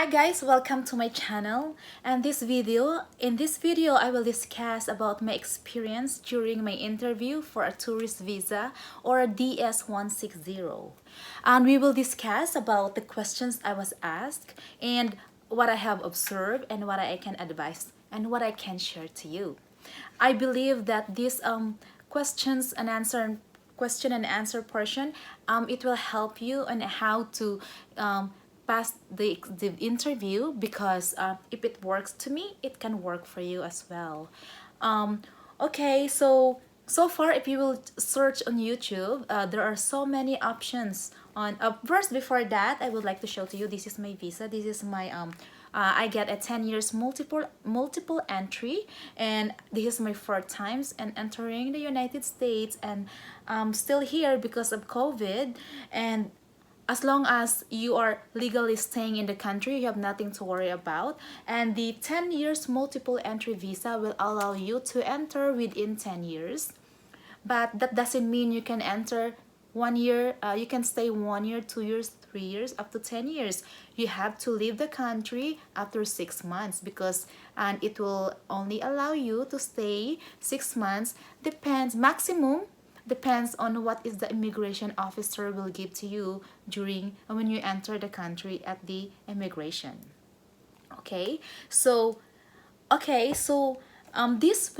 Hi guys, welcome to my channel. And in this video I will discuss about my experience during my interview for a tourist visa or a DS-160. And we will discuss about the questions I was asked and what I have observed and what I can advise and what I can share to you. I believe that this question and answer portion, it will help you on how to pass the interview, because if it works to me, it can work for you as well. Okay, so far, if you will search on YouTube, there are so many options on. First, before that, I would like to show to you. This is my visa. This is my I get a 10 years multiple entry, and this is my fourth times and entering the United States, and I'm still here because of COVID. And as long as you are legally staying in the country, you have nothing to worry about. And the 10 years multiple entry visa will allow you to enter within 10 years. But that doesn't mean you can enter 1 year, you can stay 1 year, 2 years, 3 years, up to 10 years. You have to leave the country after 6 months, because and it will only allow you to stay 6 months, maximum depends on what is the immigration officer will give to you during when you enter the country at the immigration. Okay, so this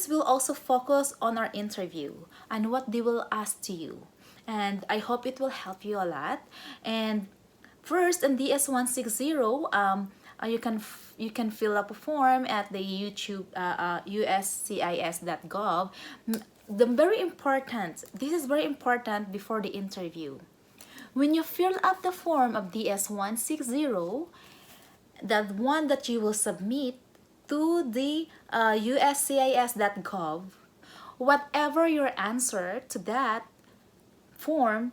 will also focus on our interview and what they will ask to you, and I hope it will help you a lot. And first, in DS-160, you can fill up a form at the YouTube uscis.gov. This is very important before the interview. When you fill up the form of DS-160, that one that you will submit to the uscis.gov, whatever your answer to that form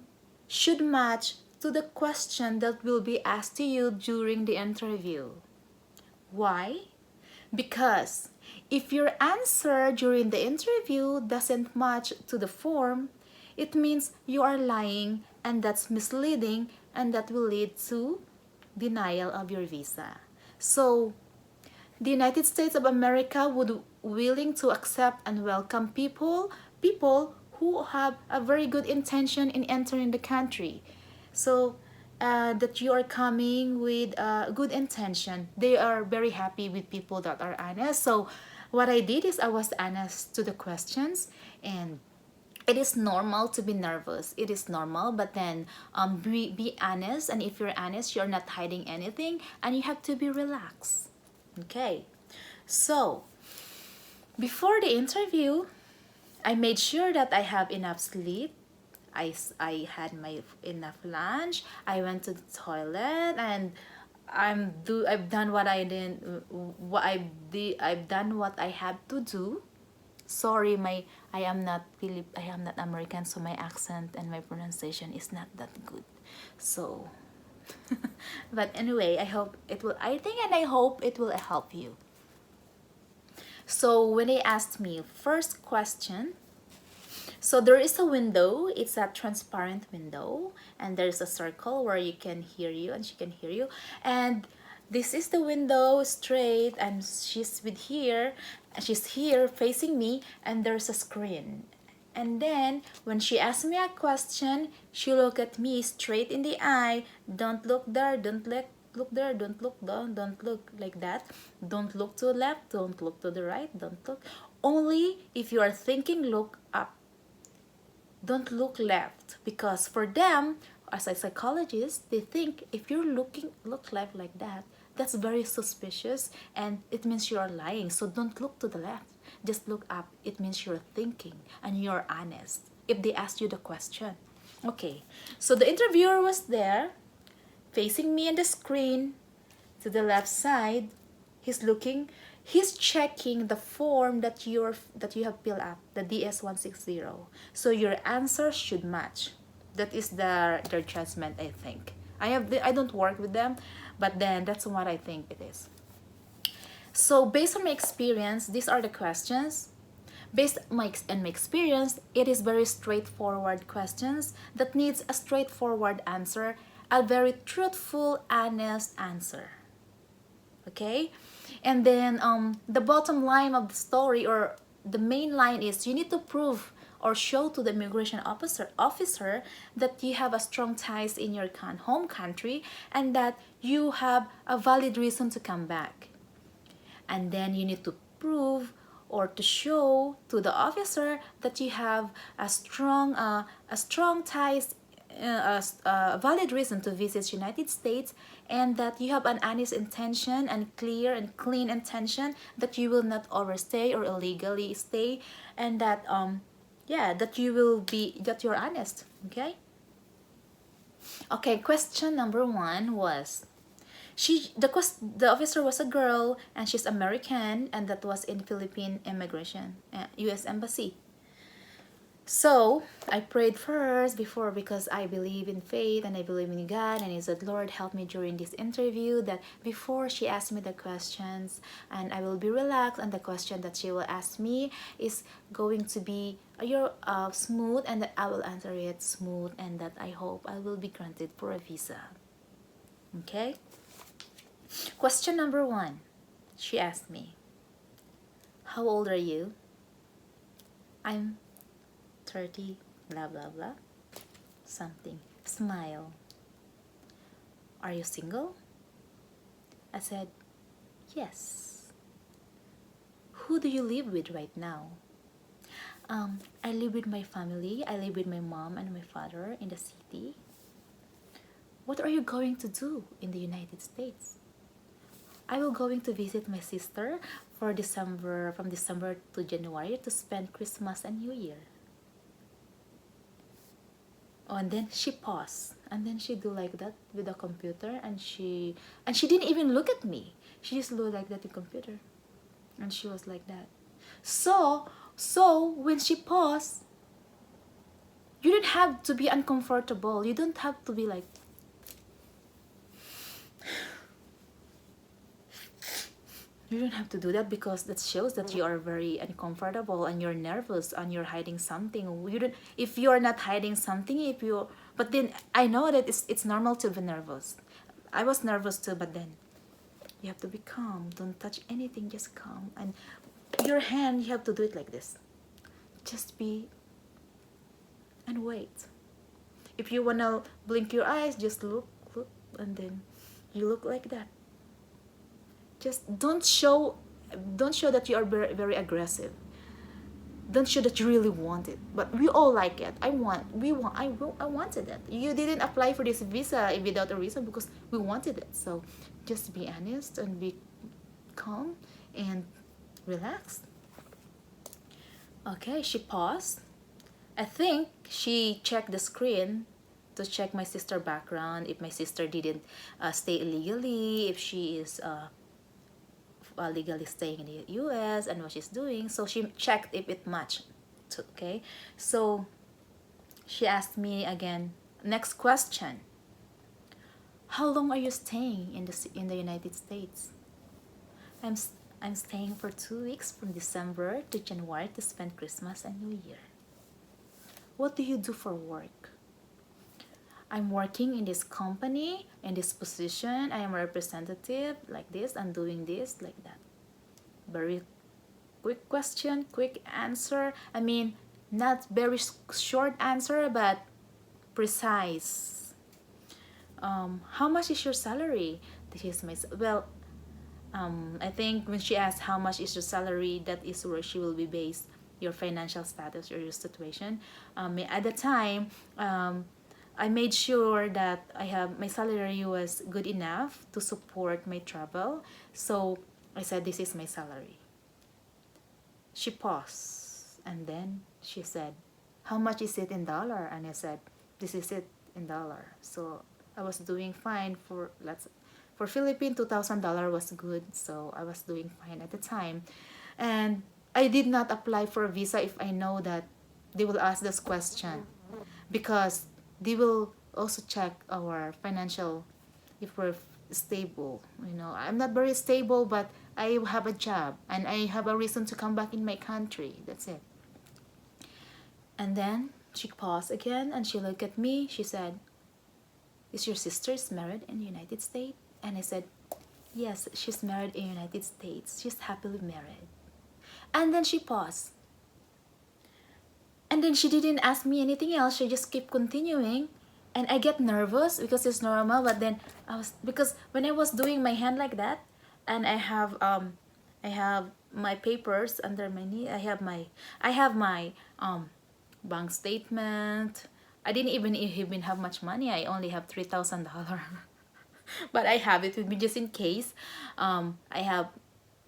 should match to the question that will be asked to you during the interview. Why? Because if your answer during the interview doesn't match to the form, it means you are lying, and that's misleading, and that will lead to denial of your visa. So, the United States of America would willing to accept and welcome people who have a very good intention in entering the country. So that you are coming with a good intention. They are very happy with people that are honest. So what I did is I was honest to the questions, and it is normal to be nervous. It is normal, but then be honest. And if you're honest, you're not hiding anything, and you have to be relaxed. Okay, so before the interview, I made sure that I have enough sleep. I had my enough lunch. I went to the toilet, and I've done what I didn't what I did I've done what I had to do. Sorry, I am not American, so my accent and my pronunciation is not that good. So but anyway, I hope it will help you. So when they asked me first question, so there is a window, it's a transparent window, and there's a circle where you can hear you and she can hear you. And this is the window straight, and she's here facing me, and there's a screen. And then when she asked me a question, she looked at me straight in the eye. Don't look there, don't look there, don't look down, don't look like that. Don't look to the left, don't look to the right, don't look. Only if you are thinking, look up. Don't look left, because for them, as a psychologist, they think if you're look left like that, that's very suspicious, and it means you are lying. So don't look to the left, just look up. It means you're thinking and you're honest if they ask you the question. Okay, so the interviewer was there facing me on the screen to the left side. He's checking the form that you have filled up, the DS-160. So your answer should match. That is their judgment, I think. I don't work with them, but then that's what I think it is. So based on my experience, these are the questions. Based on my experience, it is very straightforward questions that needs a straightforward answer, a very truthful, honest answer. Okay, and then the bottom line of the story, or the main line, is you need to prove or show to the immigration officer that you have a strong ties in your home country and that you have a valid reason to come back. And then you need to prove or to show to the officer that you have a strong ties, a valid reason to visit United States, and that you have an honest intention and clear and clean intention that you will not overstay or illegally stay, and that yeah, that you're honest. Okay, question number 1 was, the officer was a girl and she's American, and that was in Philippine immigration, US embassy. So I prayed first before, because I believe in faith and I believe in God, and I said, Lord, help me during this interview, that before she asks me the questions, and I will be relaxed, and the question that she will ask me is going to be smooth, and that I will answer it smooth, and that I hope I will be granted for a visa. Okay? Question number 1, she asked me, how old are you? I'm 30, blah blah blah, something. Smile. Are you single? I said, yes. Who do you live with right now? I live with my family. I live with my mom and my father in the city. What are you going to do in the United States? I will going to visit my sister for December, from December to January, to spend Christmas and New Year. Oh, and then she paused, and then she do like that with the computer, and she didn't even look at me. She just looked like that in computer, and she was like that. So when she paused, you don't have to be uncomfortable. You don't have to be like, you don't have to do that, because that shows that you are very uncomfortable and you're nervous and you're hiding something. You don't, if you're not hiding something, but then I know that it's normal to be nervous. I was nervous too, but then you have to be calm. Don't touch anything, just calm. And your hand, you have to do it like this. Just be and wait. If you wanna blink your eyes, just look, and then you look like that. Just don't show that you are very, very aggressive. Don't show that you really want it. But we all like it. I wanted it. You didn't apply for this visa without a reason, because we wanted it. So just be honest and be calm and relaxed. Okay, she paused. I think she checked the screen to check my sister background, if my sister didn't stay illegally, if she is legally staying in the US, and what she's doing. So she checked if it matched. Okay, so she asked me again, next question, how long are you staying in the United States? I'm staying for 2 weeks, from December to January, to spend Christmas and New Year. What do you do for work? I'm working in this company, in this position. I am a representative, like this. I'm doing this, like that. Very quick question, quick answer. I mean, not very short answer, but precise. How much is your salary? This is my, well, I think when she asked how much is your salary, that is where she will be based your financial status or your situation. At the time, I made sure that my salary was good enough to support my travel. So I said, this is my salary. She paused, and then she said, how much is it in dollar? And I said, this is it in dollar. So I was doing fine for Philippine, $2,000 was good. So I was doing fine at the time. And I did not apply for a visa if I know that they will ask this question, because they will also check our financial, if we're stable. I'm not very stable, but I have a job and I have a reason to come back in my country. That's it. And then she paused again, and she looked at me. She said, is your sister married in the United States? And I said, Yes, she's married in United States. She's happily married. And then she paused. And then she didn't ask me anything else. She just kept continuing. And I get nervous because it's normal. But then because when I was doing my hand like that, and I have my papers under my knee. I have my bank statement. I didn't even have much money. I only have $3,000. But I have it with me just in case. I have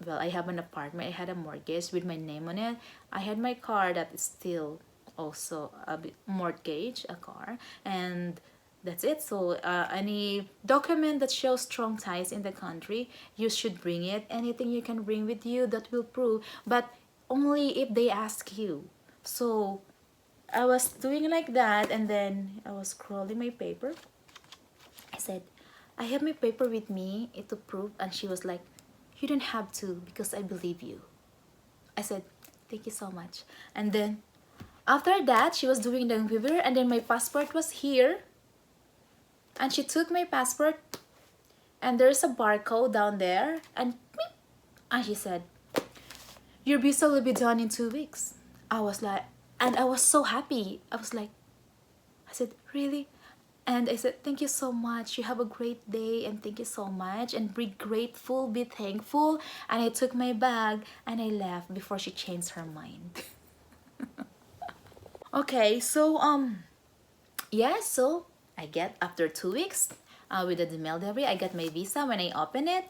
an apartment. I had a mortgage with my name on it. I had my car that is still also a bit mortgage, a car, and that's it. So any document that shows strong ties in the country, you should bring it. Anything you can bring with you that will prove, but only if they ask you. So I was doing like that, and then I was scrolling my paper. I said, I have my paper with me to prove, and she was like, you don't have to because I believe you. I said, thank you so much. And then after that, she was doing the computer, and then my passport was here. And she took my passport, and there's a barcode down there, and beep, and she said, your visa will be done in 2 weeks. I was like, and I was so happy. I said, really? And I said, thank you so much. You have a great day, and thank you so much. And be grateful, be thankful. And I took my bag and I left before she changed her mind. Okay, so yeah, so I get after 2 weeks with the mail delivery, I got my visa. When I opened it,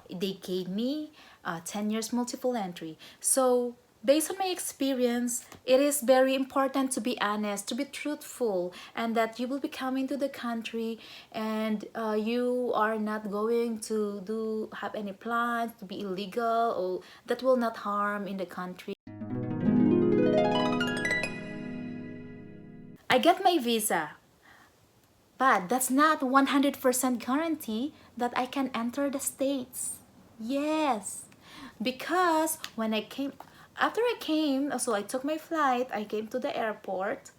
they gave me 10 years multiple entry. So based on my experience, it is very important to be honest, to be truthful, and that you will be coming to the country, and you are not going to have any plans to be illegal or that will not harm in the country. I get my visa, but that's not 100% guarantee that I can enter the States. Yes, because after I came, so I took my flight, I came to the airport.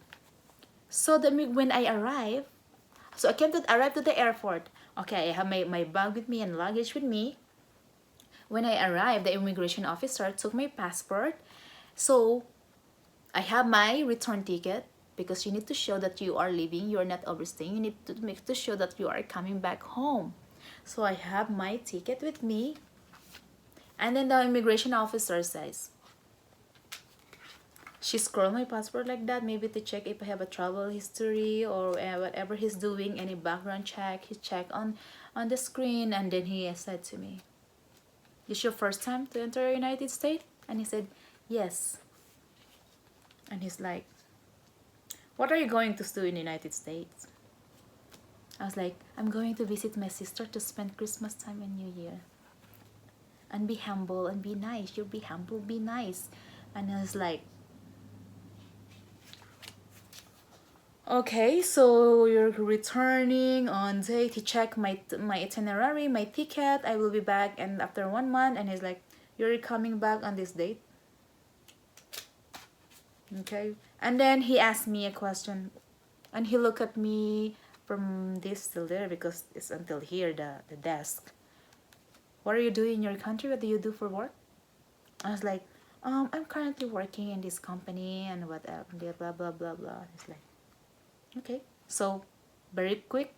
So when I arrived, so I arrived to the airport. Okay, I have my bag with me and luggage with me. When I arrived, the immigration officer took my passport. So I have my return ticket, because you need to show that you are leaving, you are not overstaying. You need to show that you are coming back home. So I have my ticket with me. And then the immigration officer says, she scrolled my passport like that, maybe to check if I have a travel history or whatever he's doing, any background check. He checked on the screen, and then he said to me, "Is your first time to enter the United States?" And he said, "Yes." And he's like, "What are you going to do in the United States?" I was like, "I'm going to visit my sister to spend Christmas time and New Year. And be humble and be nice. You'll be humble, be nice." And I was like, okay, so you're returning on date. He checked my itinerary, my ticket. I will be back and after 1 month. And he's like, "You're coming back on this date?" Okay. And then he asked me a question. And he looked at me from this till there, because it's until here, the desk. "What are you doing in your country? What do you do for work?" I was like, "I'm currently working in this company and whatever, blah, blah, blah, blah." He's like, okay. So, very quick,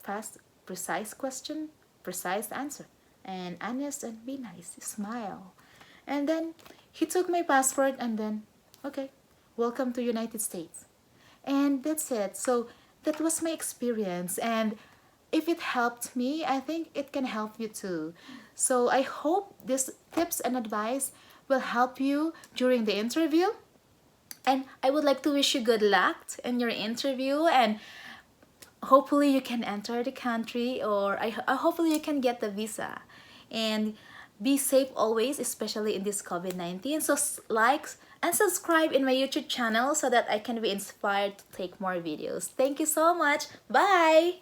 fast, precise question, precise answer. And honest and be nice, smile. And then he took my passport and then, okay, welcome to United States. And that's it. So that was my experience. And if it helped me, I think it can help you too. So I hope these tips and advice will help you during the interview. And I would like to wish you good luck in your interview, and hopefully you can enter the country, or hopefully you can get the visa. And be safe always, especially in this COVID-19. So like and subscribe in my YouTube channel so that I can be inspired to take more videos. Thank you so much. Bye!